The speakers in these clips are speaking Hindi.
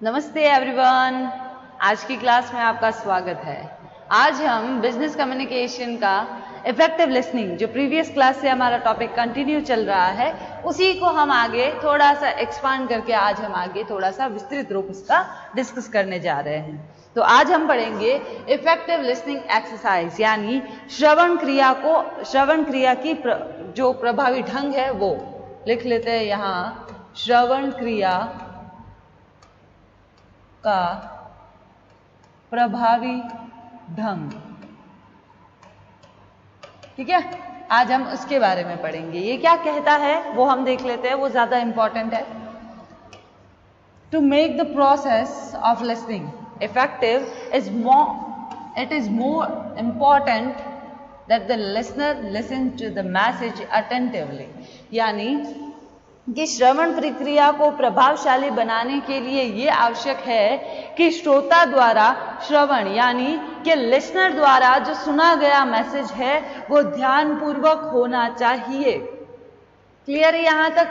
नमस्ते एवरीवन। आज की क्लास में आपका स्वागत है। आज हम बिजनेस कम्युनिकेशन का इफेक्टिव लिसनिंग, जो प्रीवियस क्लास से हमारा टॉपिक कंटिन्यू चल रहा है, उसी को हम आगे थोड़ा सा एक्सपांड करके आज हम आगे थोड़ा सा विस्तृत रूप इसका डिस्कस करने जा रहे हैं। तो आज हम पढ़ेंगे इफेक्टिव लिसनिंग एक्सरसाइज, यानी श्रवण क्रिया की जो प्रभावी ढंग है वो लिख लेते हैं यहाँ। श्रवण क्रिया का प्रभावी ढंग, ठीक है। आज हम उसके बारे में पढ़ेंगे। ये क्या कहता है वो हम देख लेते हैं, वो ज्यादा इंपॉर्टेंट है। To make the process of listening effective it is more important that the listener listen to the message attentively, यानी कि श्रवण प्रक्रिया को प्रभावशाली बनाने के लिए ये आवश्यक है कि श्रोता द्वारा श्रवण, यानी कि लिसनर द्वारा जो सुना गया मैसेज है वो ध्यानपूर्वक होना चाहिए। क्लियर है यहाँ तक?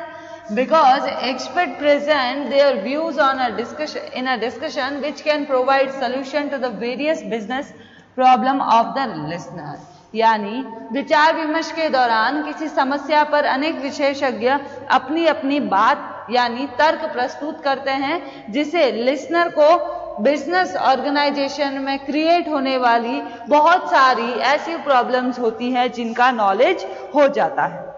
Because expert present their views on a discussion which can provide solution to the various business problem of the listener, यानी विचार विमर्श के दौरान किसी समस्या पर अनेक विशेषज्ञ अपनी अपनी बात यानी तर्क प्रस्तुत करते हैं, जिसे लिसनर को बिजनेस ऑर्गेनाइजेशन में क्रिएट होने वाली बहुत सारी ऐसी प्रॉब्लम्स होती हैं जिनका नॉलेज हो जाता है।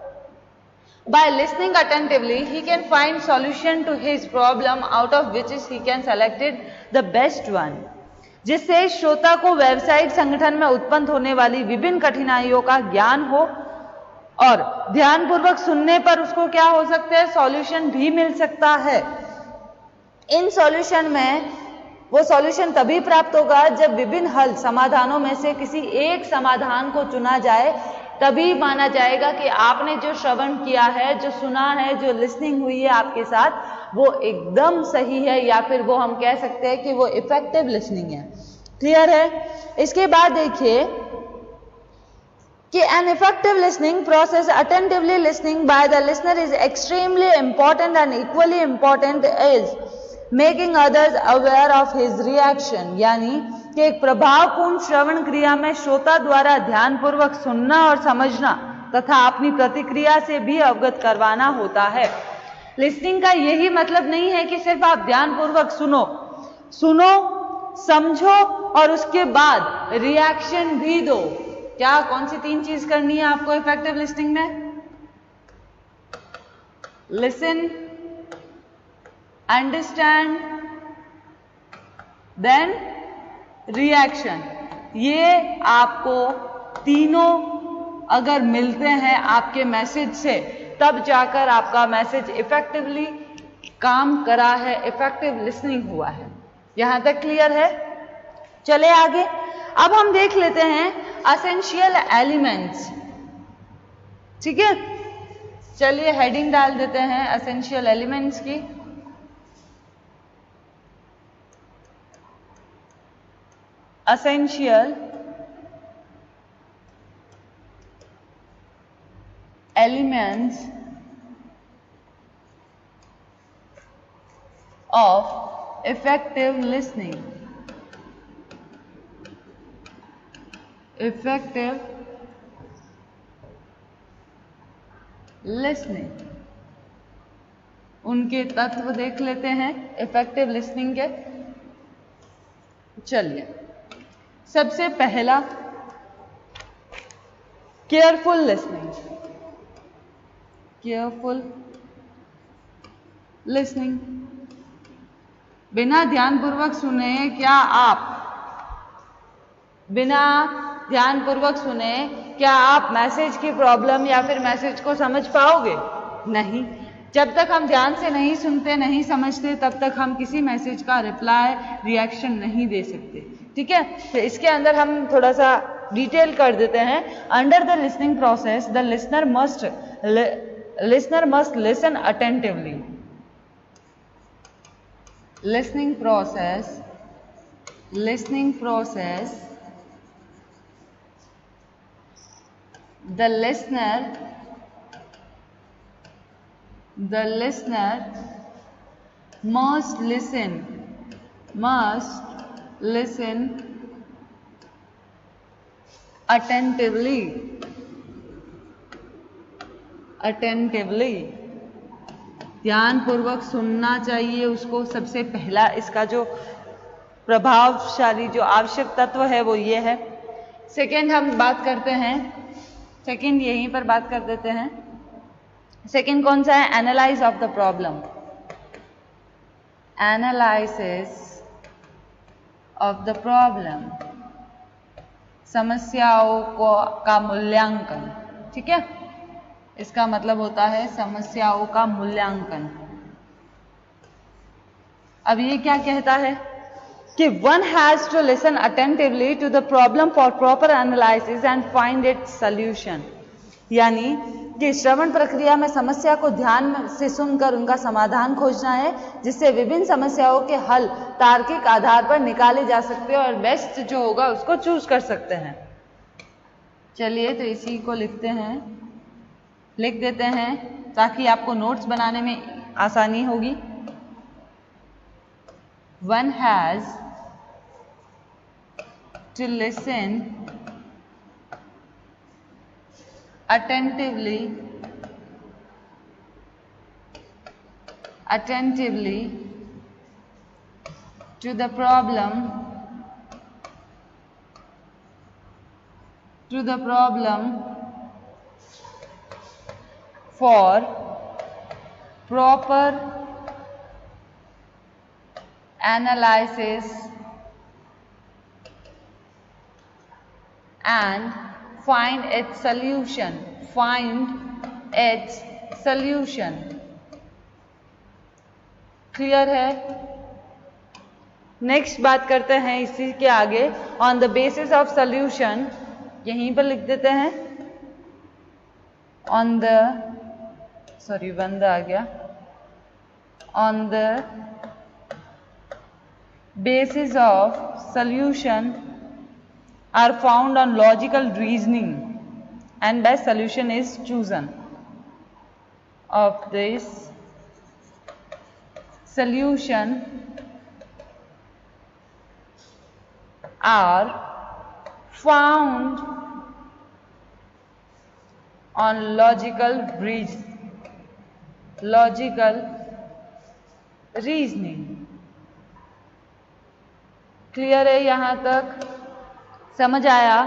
By listening attentively, he can find solution to his problem out of which he can selected the best one, जिससे श्रोता को व्यावसायिक संगठन में उत्पन्न होने वाली विभिन्न कठिनाइयों का ज्ञान हो और ध्यानपूर्वक सुनने पर उसको क्या हो सकता है, सॉल्यूशन भी मिल सकता है। इन सॉल्यूशन में वो सॉल्यूशन तभी प्राप्त होगा जब विभिन्न हल समाधानों में से किसी एक समाधान को चुना जाए, तभी माना जाएगा कि आपने जो श्रवण किया है, जो सुना है, जो लिसनिंग हुई है आपके साथ, वो एकदम सही है, या फिर वो हम कह सकते हैं कि वो इफेक्टिव लिसनिंग है। क्लियर है? इसके बाद देखिए कि an effective listening process, attentively listening by the listener is extremely important and equally important is making others aware of his reaction, यानी कि एक प्रभावपूर्ण श्रवण क्रिया में श्रोता द्वारा ध्यानपूर्वक सुनना और समझना तथा अपनी प्रतिक्रिया से भी अवगत करवाना होता है। लिसनिंग का यही मतलब नहीं है कि सिर्फ आप ध्यानपूर्वक सुनो, समझो और उसके बाद रिएक्शन भी दो। क्या कौन सी तीन चीज करनी है आपको इफेक्टिव लिसनिंग में? Listen, understand, then reaction. ये आपको तीनों अगर मिलते हैं आपके मैसेज से, तब जाकर आपका मैसेज इफेक्टिवली काम करा है, इफेक्टिव लिसनिंग हुआ है। यहां तक क्लियर है? चले आगे। अब हम देख लेते हैं एसेंशियल एलिमेंट्स, ठीक है। चलिए हेडिंग डाल देते हैं एसेंशियल एलिमेंट्स की। essential elements of effective listening. Effective listening, उनके तत्व देख लेते हैं इफेक्टिव लिसनिंग के। चलिए, सबसे पहला केयरफुल लिसनिंग। केयरफुल लिसनिंग, बिना ध्यानपूर्वक सुने क्या आप मैसेज की प्रॉब्लम या फिर मैसेज को समझ पाओगे? नहीं। जब तक हम ध्यान से नहीं सुनते, नहीं समझते, तब तक हम किसी मैसेज का रिप्लाई, रिएक्शन नहीं दे सकते, ठीक है। तो इसके अंदर हम थोड़ा सा डिटेल कर देते हैं। Under the listening process the listener must listen attentively. Listening process the listener must listen must listen attentively. ध्यानपूर्वक सुनना चाहिए उसको। सबसे पहला इसका जो प्रभावशाली जो आवश्यक तत्व है वो ये है। सेकेंड हम बात करते हैं, सेकेंड यहीं पर बात कर देते हैं। सेकेंड कौन सा है? Analyse of the problem, analysis of the problem, समस्याओं का मूल्यांकन। ठीक है, इसका मतलब होता है समस्याओं का मूल्यांकन। अब ये क्या कहता है कि one has to listen attentively to the problem for proper analysis and find its solution। यानी कि श्रवण प्रक्रिया में समस्या को ध्यान से सुनकर उनका समाधान खोजना है, जिससे विभिन्न समस्याओं के हल तार्किक आधार पर निकाले जा सकते हैं और बेस्ट जो होगा उसको चूज कर सकते हैं। चलिए तो इसी को लिख देते हैं ताकि आपको नोट्स बनाने में आसानी होगी। One has to listen attentively to the problem for proper analysis and find its solution। Clear है? नेक्स्ट बात करते हैं इसी के आगे, on the basis of solution, यहीं पर लिख देते हैं on the basis of solution are found on logical reasoning and best solution is chosen। of this solution are found on logical reasoning। Clear है? यहां तक समझ आया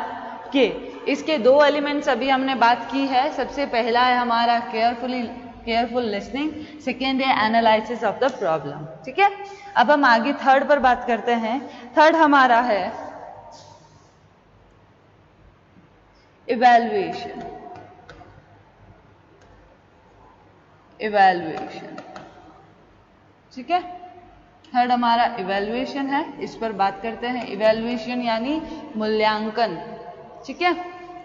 कि इसके दो एलिमेंट्स अभी हमने बात की है। सबसे पहला है हमारा केयरफुल लिसनिंग, सेकेंड है एनालिसिस ऑफ द प्रॉब्लम। ठीक है, अब हम आगे थर्ड पर बात करते हैं। थर्ड हमारा है इवैल्यूएशन। ठीक है, थर्ड हमारा इवैल्यूएशन है, इस पर बात करते हैं। इवैल्यूएशन यानी मूल्यांकन। ठीक है,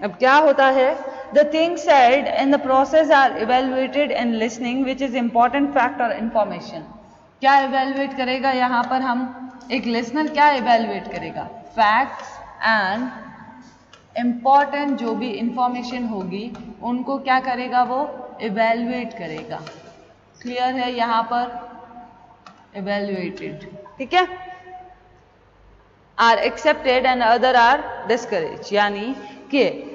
अब क्या होता है? The things said in the process are evaluated in listening which is important fact और इंफॉर्मेशन। क्या इवैल्यूएट करेगा यहाँ पर? हम एक लिसनर क्या इवैल्यूएट करेगा? फैक्ट्स एंड इंपॉर्टेंट जो भी इंफॉर्मेशन होगी उनको क्या करेगा? वो इवैल्यूएट करेगा। क्लियर है? यहाँ पर evaluated। ठीक है, are accepted and other are discourage. यानी कि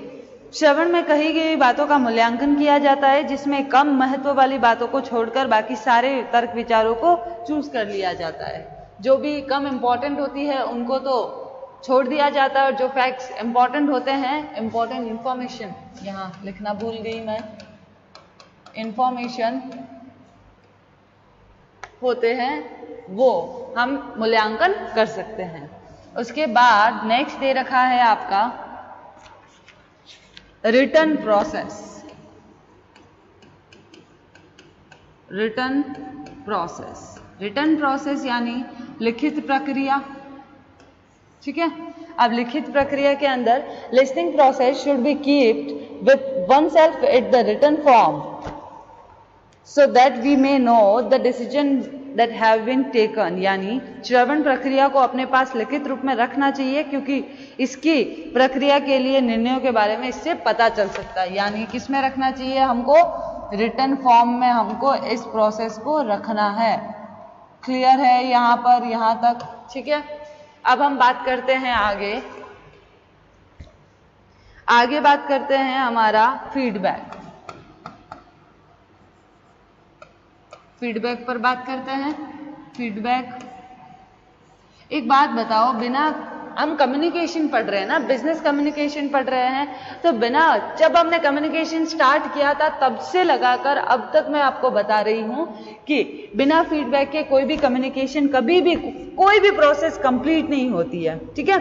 श्रवण में कही गई बातों का मूल्यांकन किया जाता है, जिसमें कम महत्व वाली बातों को छोड़कर बाकी सारे तर्क विचारों को चूज कर लिया जाता है। जो भी कम इंपॉर्टेंट होती है उनको तो छोड़ दिया जाता है और जो फैक्ट्स इंपॉर्टेंट होते हैं, इंपॉर्टेंट इंफॉर्मेशन, यहाँ लिखना भूल गई मैं, इंफॉर्मेशन होते हैं वो हम मूल्यांकन कर सकते हैं। उसके बाद नेक्स्ट दे रखा है आपका रिटन प्रोसेस। रिटन प्रोसेस यानी लिखित प्रक्रिया। ठीक है, अब लिखित प्रक्रिया के अंदर listening process should be keeped with oneself at the written form so that we may know the decision that have been taken। यानी श्रवण प्रक्रिया को अपने पास लिखित रूप में रखना चाहिए, क्योंकि इसकी प्रक्रिया के लिए निर्णयों के बारे में इससे पता चल सकता है। यानी किस में रखना चाहिए? हमको रिटन फॉर्म में हमको इस प्रोसेस को रखना है। क्लियर है यहाँ पर, यहाँ तक? ठीक है, अब हम बात करते हैं आगे बात करते हैं हमारा फीडबैक पर बात करते हैं। फीडबैक, एक बात बताओ, बिना हम कम्युनिकेशन पढ़ रहे हैं ना, बिजनेस कम्युनिकेशन पढ़ रहे हैं, तो जब हमने कम्युनिकेशन स्टार्ट किया था तब से लगाकर अब तक मैं आपको बता रही हूं कि बिना फीडबैक के कोई भी कम्युनिकेशन, कभी भी कोई भी प्रोसेस कंप्लीट नहीं होती है। ठीक है,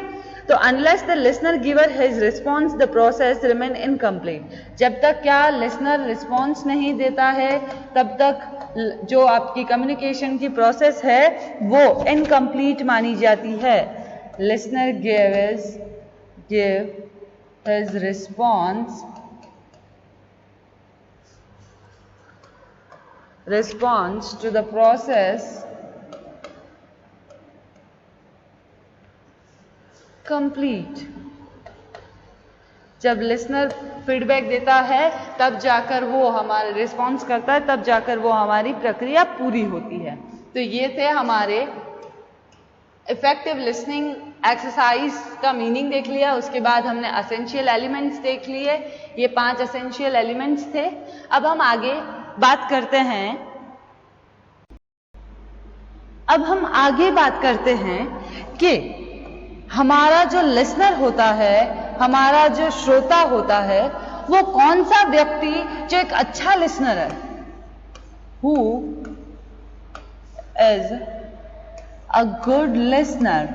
तो unless the listener giver his response the process remain incomplete. जब तक क्या लिसनर रिस्पॉन्स नहीं देता है तब तक जो आपकी कम्युनिकेशन की प्रोसेस है वो इनकम्प्लीट मानी जाती है। Listener give his response to the process complete। जब लिसनर फीडबैक देता है तब जाकर वो हमारा रिस्पॉन्स करता है, तब जाकर वो हमारी प्रक्रिया पूरी होती है। तो ये थे हमारे इफेक्टिव लिसनिंग एक्सरसाइज का मीनिंग देख लिया, उसके बाद हमने एसेंशियल एलिमेंट्स देख लिए, ये 5 एसेंशियल एलिमेंट्स थे। अब हम आगे बात करते हैं कि हमारा जो लिसनर होता है, हमारा जो श्रोता होता है, वो कौन सा व्यक्ति जो एक अच्छा लिसनर है। Who is a good listener?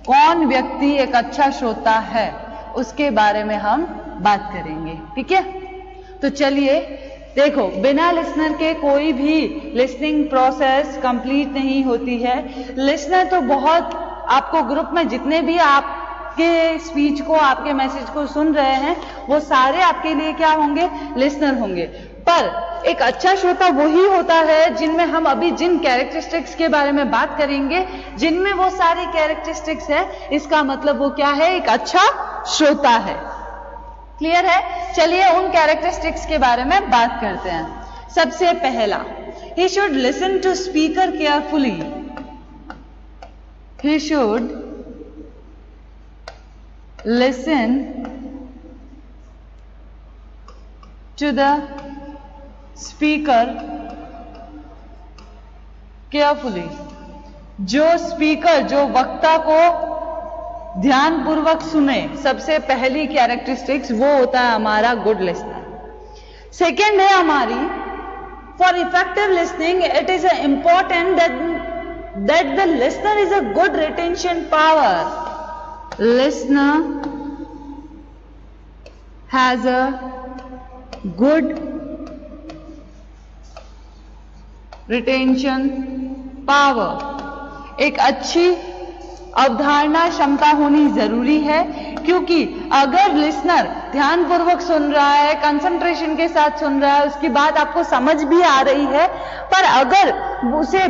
कौन व्यक्ति एक अच्छा श्रोता है, उसके बारे में हम बात करेंगे। ठीक है, तो चलिए देखो, बिना लिसनर के कोई भी लिसनिंग प्रोसेस कंप्लीट नहीं होती है। लिसनर तो बहुत, आपको ग्रुप में जितने भी आपके स्पीच को, आपके मैसेज को सुन रहे हैं, वो सारे आपके लिए क्या होंगे? लिसनर होंगे। पर एक अच्छा श्रोता वही होता है जिनमें हम अभी जिन कैरेक्टरिस्टिक्स के बारे में बात करेंगे, जिनमें वो सारी कैरेक्टरिस्टिक्स है, इसका मतलब वो क्या है? एक अच्छा श्रोता है। क्लियर है? चलिए उन कैरेक्टरिस्टिक्स के बारे में बात करते हैं। सबसे पहला, he should listen to speaker carefully। he should listen to the speaker carefully। जो स्पीकर, जो वक्ता को ध्यानपूर्वक सुने, सबसे पहली कैरेक्टरिस्टिक्स वो होता है हमारा गुड लिसनर। सेकेंड है हमारी, for effective listening it is important that the listener is a good retention power. Listener has a good retention power. एक अच्छी अवधारणा क्षमता होनी जरूरी है, क्योंकि अगर लिसनर ध्यानपूर्वक सुन रहा है, कंसंट्रेशन के साथ सुन रहा है, उसकी बात आपको समझ भी आ रही है, पर अगर उसे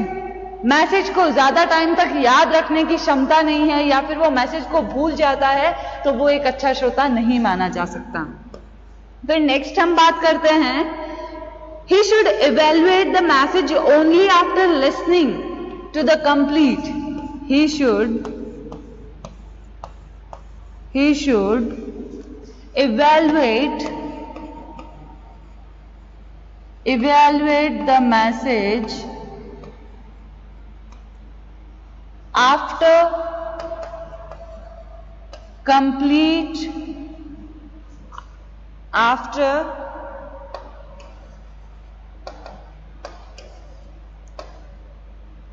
मैसेज को ज्यादा टाइम तक याद रखने की क्षमता नहीं है, या फिर वो मैसेज को भूल जाता है, तो वो एक अच्छा श्रोता नहीं माना जा सकता। फिर नेक्स्ट हम बात करते हैं, he should evaluate the message only after listening to the complete। he should evaluate the message after complete,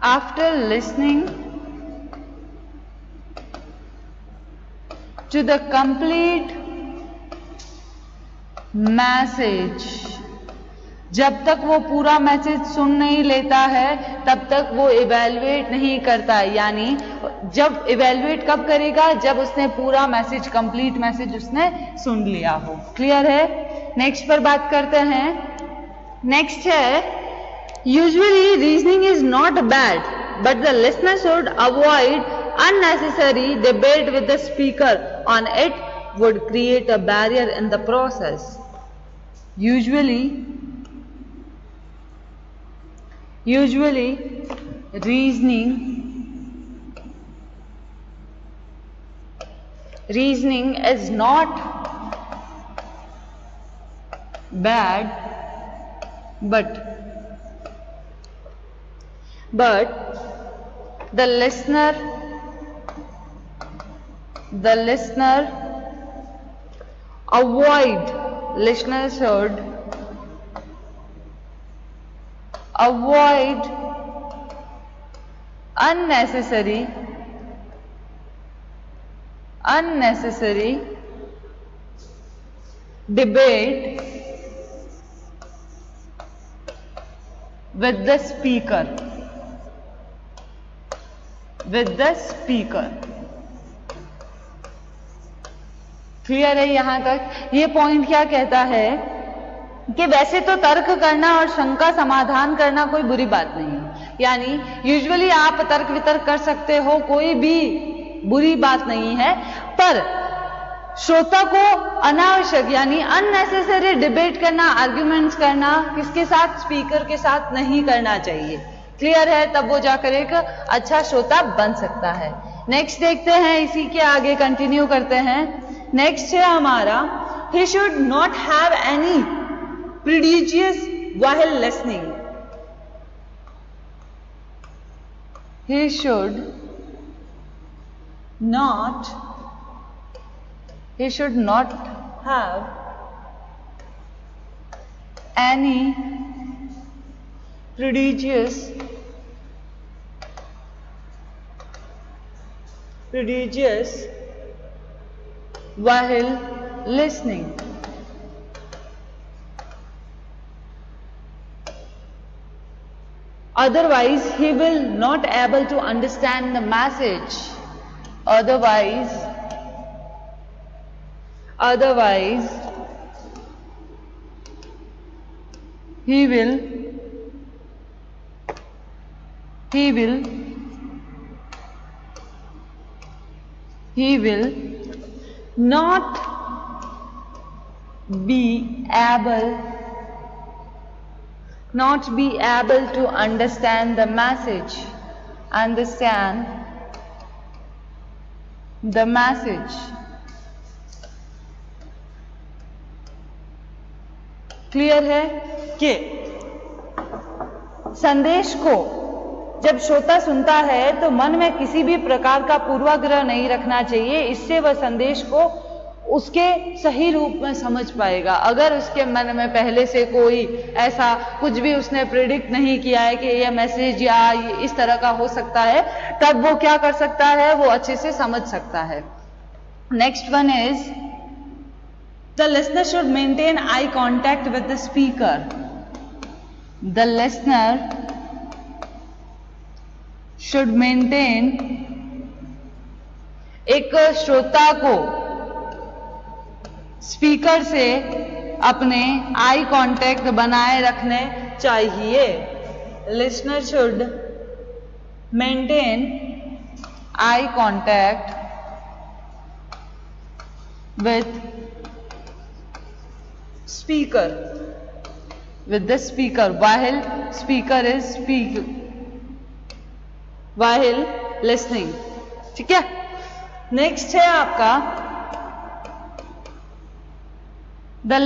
after listening to the complete message। जब तक वो पूरा मैसेज सुन नहीं लेता है तब तक वो इवैल्यूएट नहीं करता। यानी जब इवैल्यूएट कब करेगा? जब उसने पूरा मैसेज, कंप्लीट मैसेज उसने सुन लिया हो। क्लियर है? नेक्स्ट पर बात करते हैं। नेक्स्ट है, usually reasoning is not bad but the listener should avoid unnecessary debate with the speaker on it would create a barrier in the process। Usually usually reasoning is not bad, but the listener should avoid unnecessary debate with the speaker. Clear है यहां तक? ये पॉइंट क्या कहता है कि वैसे तो तर्क करना और शंका समाधान करना कोई बुरी बात नहीं है, यानी यूजुअली आप तर्क वितर्क कर सकते हो, कोई भी बुरी बात नहीं है, पर श्रोता को अनावश्यक यानी अननेसेसरी डिबेट करना, आर्ग्यूमेंट्स करना किसके साथ? स्पीकर के साथ नहीं करना चाहिए। क्लियर है? तब वो जाकर एक अच्छा श्रोता बन सकता है। नेक्स्ट देखते हैं, इसी के आगे कंटिन्यू करते हैं। नेक्स्ट है हमारा, he should not have any prejudice while listening. He should not have any prejudice while listening. Otherwise, he will not able to understand the message. Otherwise, he will not be able to understand the message. Clear है कि संदेश को जब श्रोता सुनता है तो मन में किसी भी प्रकार का पूर्वाग्रह नहीं रखना चाहिए, इससे वह संदेश को उसके सही रूप में समझ पाएगा। अगर उसके मन में पहले से कोई ऐसा कुछ भी उसने प्रिडिक्ट नहीं किया है कि यह मैसेज या इस तरह का हो सकता है, तब वो क्या कर सकता है? वो अच्छे से समझ सकता है। Next one is, the listener should maintain eye contact with the speaker. The listener should maintain, एक श्रोता को स्पीकर से अपने आई कांटेक्ट बनाए रखने चाहिए। Listener should maintain eye contact with the speaker while listening. ठीक है? नेक्स्ट है आपका, the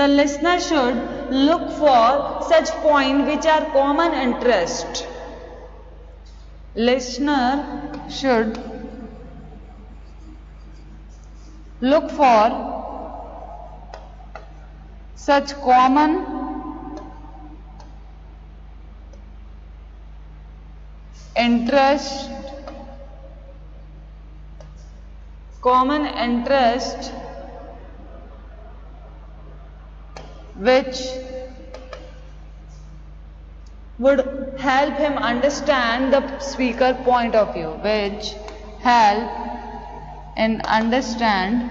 listener should look for such points which are common interest. Listener should look for such common interest which would help him understand the speaker point of view, which help in understand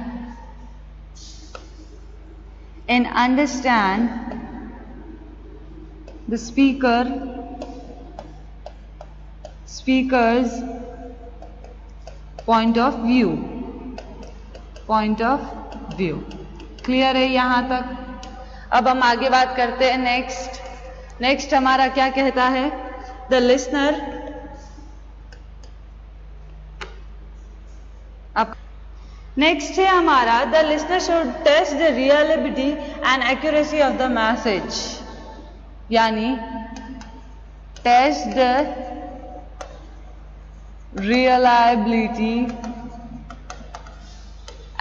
the speaker's point of view. Clear है यहां तक? अब हम आगे बात करते हैं नेक्स्ट हमारा क्या कहता है, द लिसनर, अब नेक्स्ट है हमारा the listener should test the reality and accuracy of the message, यानी test the reliability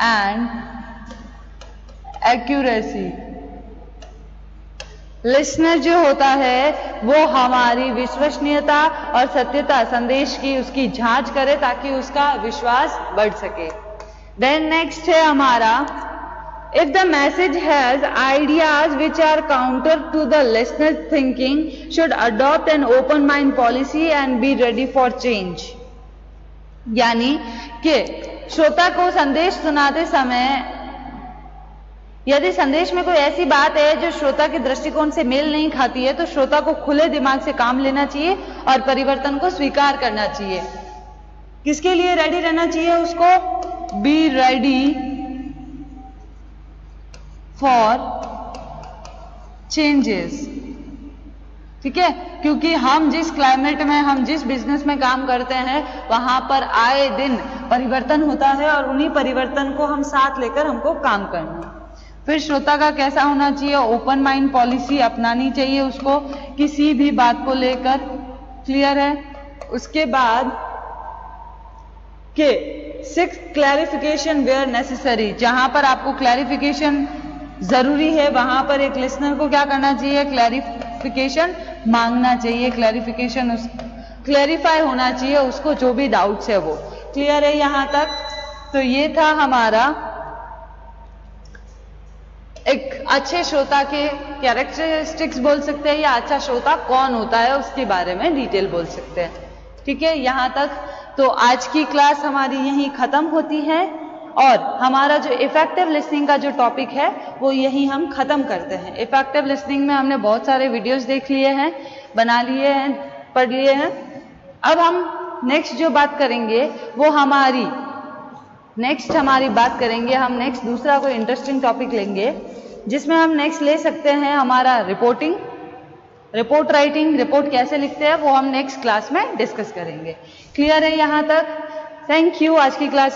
and accuracy। Listener जो होता है वो हमारी विश्वसनीयता और सत्यता संदेश की उसकी जांच करे ताकि उसका विश्वास बढ़ सके। देन नेक्स्ट है हमारा if the message has ideas which are counter to the listener's thinking should adopt an open mind policy and be ready for change। यानी कि श्रोता को संदेश सुनाते समय यदि संदेश में कोई ऐसी बात है जो श्रोता के दृष्टिकोण से मेल नहीं खाती है तो श्रोता को खुले दिमाग से काम लेना चाहिए और परिवर्तन को स्वीकार करना चाहिए। किसके लिए रेडी रहना चाहिए उसको? Be ready for changes. ठीक है, क्योंकि हम जिस क्लाइमेट में, हम जिस बिजनेस में काम करते हैं वहां पर आए दिन परिवर्तन होता है और उन्हीं परिवर्तन को हम साथ लेकर हमको काम करना है। फिर श्रोता का कैसा होना चाहिए? ओपन माइंड पॉलिसी अपनानी चाहिए उसको किसी भी बात को लेकर। क्लियर है? उसके बाद के 6 क्लैरिफिकेशन वेयर नेसेसरी, जहां पर आपको क्लैरिफिकेशन जरूरी है वहां पर एक लिसनर को क्या करना चाहिए? क्लैरिफिकेशन मांगना चाहिए, क्लैरिफाई होना चाहिए उसको जो भी डाउट्स है वो। क्लियर है यहां तक? तो ये था हमारा एक अच्छे श्रोता के कैरेक्टरिस्टिक्स बोल सकते हैं या अच्छा श्रोता कौन होता है उसके बारे में डिटेल बोल सकते हैं। ठीक है, यहां तक। तो आज की क्लास हमारी यहीं खत्म होती है और हमारा जो इफेक्टिव लिसनिंग का जो टॉपिक है वो यही हम खत्म करते हैं। इफेक्टिव लिसनिंग में हमने बहुत सारे वीडियोस देख लिए हैं, बना लिए हैं, पढ़ लिए हैं। अब हम नेक्स्ट जो बात करेंगे वो हमारी बात करेंगे, हम नेक्स्ट दूसरा कोई इंटरेस्टिंग टॉपिक लेंगे जिसमें हम नेक्स्ट ले सकते हैं हमारा रिपोर्ट राइटिंग। रिपोर्ट कैसे लिखते हैं वो हम नेक्स्ट क्लास में डिस्कस करेंगे। क्लियर है यहां तक? Thank you. आज की क्लास